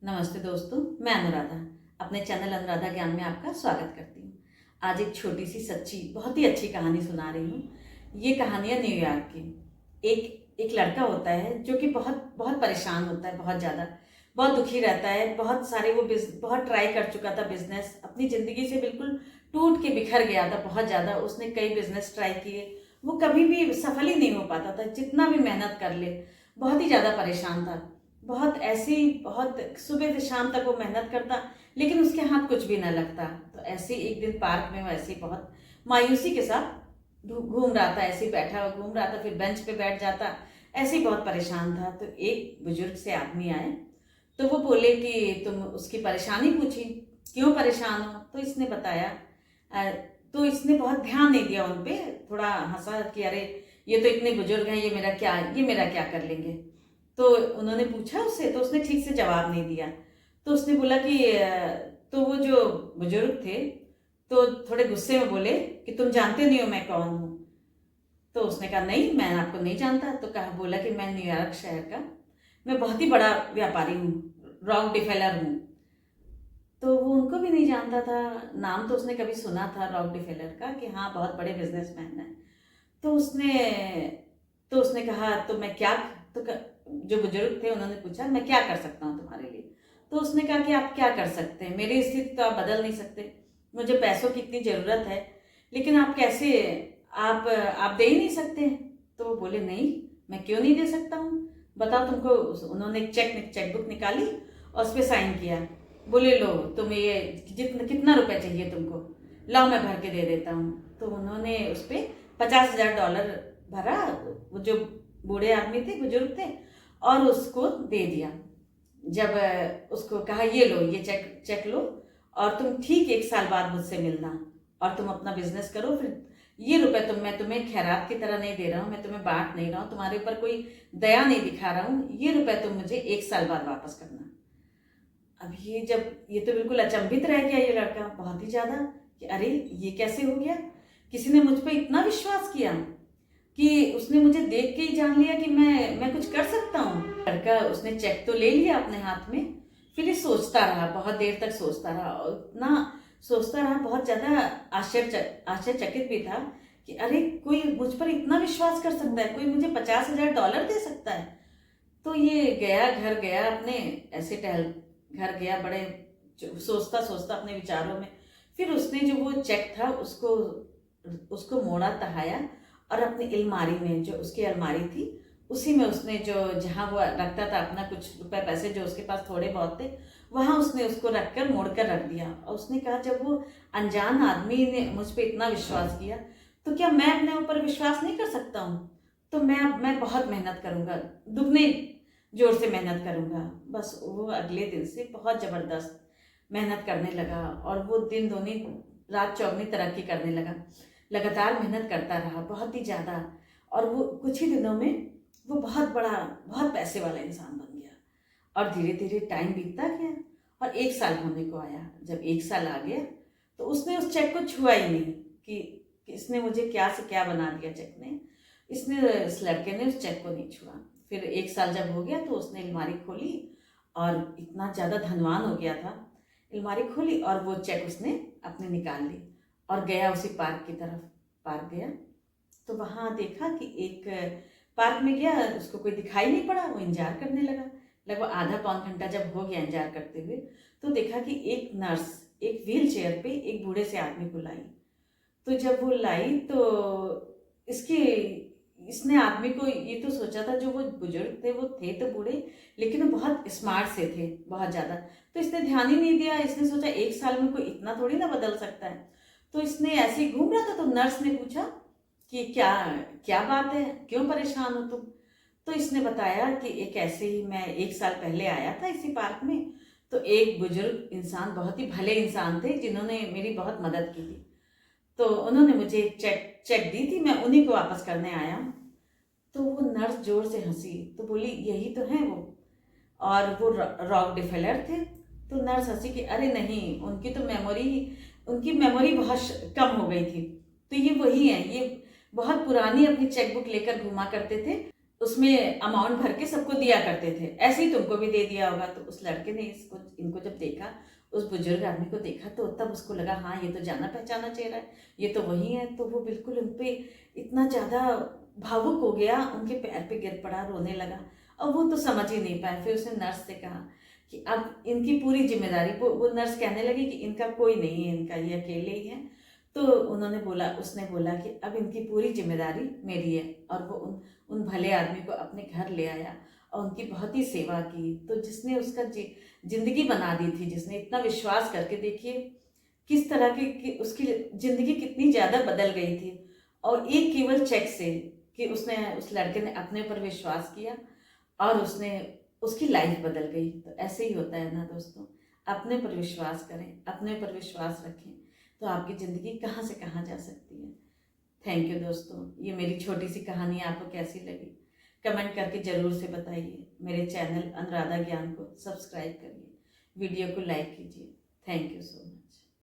नमस्ते दोस्तों, मैं अनुराधा अपने चैनल अनुराधा ज्ञान में आपका स्वागत करती हूँ। आज एक छोटी सी सच्ची बहुत ही अच्छी कहानी सुना रही हूँ। ये कहानी है न्यूयॉर्क की। एक लड़का होता है जो कि बहुत बहुत परेशान होता है, बहुत ज़्यादा, बहुत दुखी रहता है। बहुत सारे वो बहुत ट्राई कर चुका था बिजनेस, अपनी ज़िंदगी से बिल्कुल टूट के बिखर गया था बहुत ज़्यादा। उसने कई बिजनेस ट्राई किए, वो कभी भी सफल ही नहीं हो पाता था, जितना भी मेहनत कर ले। बहुत ही ज़्यादा परेशान था, बहुत ऐसी, बहुत सुबह से शाम तक वो मेहनत करता, लेकिन उसके हाथ कुछ भी ना लगता। तो ऐसे एक दिन पार्क में वो ऐसे बहुत मायूसी के साथ घूम रहा था, ऐसे बैठा हुआ घूम रहा था, फिर बेंच पे बैठ जाता, ऐसे ही बहुत परेशान था। तो एक बुजुर्ग से आदमी आए, तो वो बोले कि तुम उसकी परेशानी पूछी, क्यों परेशान हो? तो इसने बताया। अ, तो इसने बहुत ध्यान नहीं दिया उन पे, थोड़ा हंसा कि अरे ये तो इतने बुजुर्ग हैं, ये मेरा क्या कर लेंगे। तो उन्होंने पूछा उससे, तो उसने ठीक से जवाब नहीं दिया। तो उसने बोला कि तो वो जो बुजुर्ग थे तो थोड़े गुस्से में बोले कि तुम जानते नहीं हो मैं कौन हूँ। तो उसने कहा नहीं, मैं आपको नहीं जानता। तो कहा, बोला कि मैं न्यूयॉर्क शहर का, मैं बहुत ही बड़ा व्यापारी हूँ, रॉक डिफेलर हूँ। तो वो उनको भी नहीं जानता था। नाम तो उसने कभी सुना था रॉक डिफेलर का, कि हाँ बहुत बड़े बिजनेसमैन है। तो उसने कहा तो मैं क्या, तो जो बुजुर्ग थे उन्होंने पूछा मैं क्या कर सकता हूँ तुम्हारे लिए। तो उसने कहा कि आप क्या कर सकते हैं, मेरी स्थिति तो आप बदल नहीं सकते, मुझे पैसों की इतनी ज़रूरत है, लेकिन आप कैसे, आप दे ही नहीं सकते। तो वो बोले नहीं, मैं क्यों नहीं दे सकता हूँ, बताओ तुमको। उन्होंने एक चेकबुक निकाली और उस पर साइन किया। बोले लो, तुम्हें ये कितना रुपए चाहिए तुमको, लाओ मैं भर के दे देता हूँ। तो उन्होंने उस पर $50,000 भरा, वो जो बूढ़े आदमी थे, बुजुर्ग थे, और उसको दे दिया। जब उसको कहा ये लो, ये चेक लो, और तुम ठीक 1 साल बाद मुझसे मिलना, और तुम अपना बिजनेस करो। फिर ये रुपए मैं तुम्हें खैरात की तरह नहीं दे रहा हूँ, मैं तुम्हें बांट नहीं रहा हूँ, तुम्हारे ऊपर कोई दया नहीं दिखा रहा हूँ, ये रुपए तुम मुझे 1 साल बाद वापस करना। अब ये तो बिल्कुल अचंभित रह गया ये लड़का, बहुत ही ज्यादा, कि अरे ये कैसे हो गया, किसी ने मुझ पर इतना विश्वास किया कि उसने मुझे देख के ही जान लिया कि मैं कुछ कर सकता हूँ। लड़का, उसने चेक तो ले लिया अपने हाथ में, फिर ये सोचता रहा, बहुत देर तक सोचता रहा, और इतना सोचता रहा, बहुत ज्यादा आश्चर्यचकित भी था कि अरे कोई मुझ पर इतना विश्वास कर सकता है, कोई मुझे $50,000 दे सकता है। तो ये गया, घर गया अपने, ऐसे टहल घर गया, बड़े सोचता सोचता अपने विचारों में। फिर उसने जो वो चेक था उसको उसको मोड़ा, तहाया, और अपनी अलमारी में, जो उसकी अलमारी थी, उसी में उसने जो, जहाँ वो रखता था अपना कुछ रुपए पैसे जो उसके पास थोड़े बहुत थे, वहाँ उसने उसको रख कर मोड़ कर रख दिया। और उसने कहा जब वो अनजान आदमी ने मुझ पर इतना विश्वास किया, तो क्या मैं अपने ऊपर विश्वास नहीं कर सकता हूँ? तो मैं बहुत मेहनत करूँगा, दुगने जोर से मेहनत करूँगा। बस वो अगले दिन से बहुत ज़बरदस्त मेहनत करने लगा, और वो दिन दूनी रात चौगनी तरक्की करने लगा। लगातार मेहनत करता रहा, बहुत ही ज़्यादा, और वो कुछ ही दिनों में वो बहुत बड़ा, बहुत पैसे वाला इंसान बन गया। और धीरे धीरे टाइम बीतता गया, और 1 साल होने को आया। जब 1 साल आ गया, तो उसने उस चेक को छुआ ही नहीं, कि इसने मुझे क्या से क्या बना दिया चेक ने। इस लड़के ने उस चेक को नहीं छुआ। फिर 1 साल जब हो गया, तो उसने अलमारी खोली, और इतना ज़्यादा धनवान हो गया था, अलमारी खोली और वो चेक उसने अपने निकाल ली, और गया उसी पार्क की तरफ। पार्क गया तो वहाँ देखा कि एक, पार्क में गया, उसको कोई दिखाई नहीं पड़ा, वो इंतजार करने लगा। लगभग आधा पौन घंटा जब हो गया इंतजार करते हुए, तो देखा कि एक नर्स एक व्हील चेयर पे एक बूढ़े से आदमी को लाई। तो जब वो लाई, तो इसकी इसने आदमी को ये तो सोचा था, जो वो बुजुर्ग थे वो थे तो बूढ़े, लेकिन वो बहुत स्मार्ट से थे, बहुत ज़्यादा। तो इसने ध्यान ही नहीं दिया, इसने सोचा 1 साल में कोई इतना थोड़ी ना बदल सकता है। तो इसने ऐसे ही घूम रहा था, तो नर्स ने पूछा कि क्या क्या बात है, क्यों परेशान हो तुम? तो इसने बताया कि एक ऐसे ही, मैं 1 साल पहले आया था इसी पार्क में, तो एक बुजुर्ग इंसान, बहुत ही भले इंसान थे, जिन्होंने मेरी बहुत मदद की थी, तो उन्होंने मुझे एक चेक दी थी, मैं उन्हीं को वापस करने आया हूँ। तो वो नर्स जोर से हंसी, तो बोली यही तो है वो, और वो रॉक डिफेलर थे। तो नर्स हंसी कि अरे नहीं, उनकी मेमोरी बहुत कम हो गई थी, तो ये वही है, ये बहुत पुरानी अपनी चेकबुक लेकर घुमा करते थे, उसमें अमाउंट भर के सबको दिया करते थे, ऐसे ही तुमको भी दे दिया होगा। तो उस लड़के ने इनको जब देखा, उस बुजुर्ग आदमी को देखा, तो तब उसको लगा हाँ ये तो जाना पहचाना चेहरा है, ये तो वही है। तो वो बिल्कुल उन पे इतना ज़्यादा भावुक हो गया, उनके पैर पे गिर पड़ा, रोने लगा। और वो तो समझ ही नहीं पाया। फिर उसने नर्स से कहा कि अब इनकी पूरी जिम्मेदारी, वो नर्स कहने लगी कि इनका कोई नहीं है, इनका ये अकेले ही है। तो उसने बोला कि अब इनकी पूरी जिम्मेदारी मेरी है। और वो उन भले आदमी को अपने घर ले आया और उनकी बहुत ही सेवा की। तो जिसने उसका जिंदगी बना दी थी, जिसने इतना विश्वास करके, देखिए किस तरह की उसकी जिंदगी कितनी ज़्यादा बदल गई थी। और एक केवल चेक से, कि उस लड़के ने अपने ऊपर विश्वास किया और उसकी लाइफ बदल गई। तो ऐसे ही होता है ना दोस्तों, अपने पर विश्वास करें, अपने पर विश्वास रखें, तो आपकी ज़िंदगी कहाँ से कहाँ जा सकती है। थैंक यू दोस्तों, ये मेरी छोटी सी कहानी आपको कैसी लगी कमेंट करके ज़रूर से बताइए। मेरे चैनल अनुराधा ज्ञान को सब्सक्राइब करिए, वीडियो को लाइक कीजिए। Thank you so much.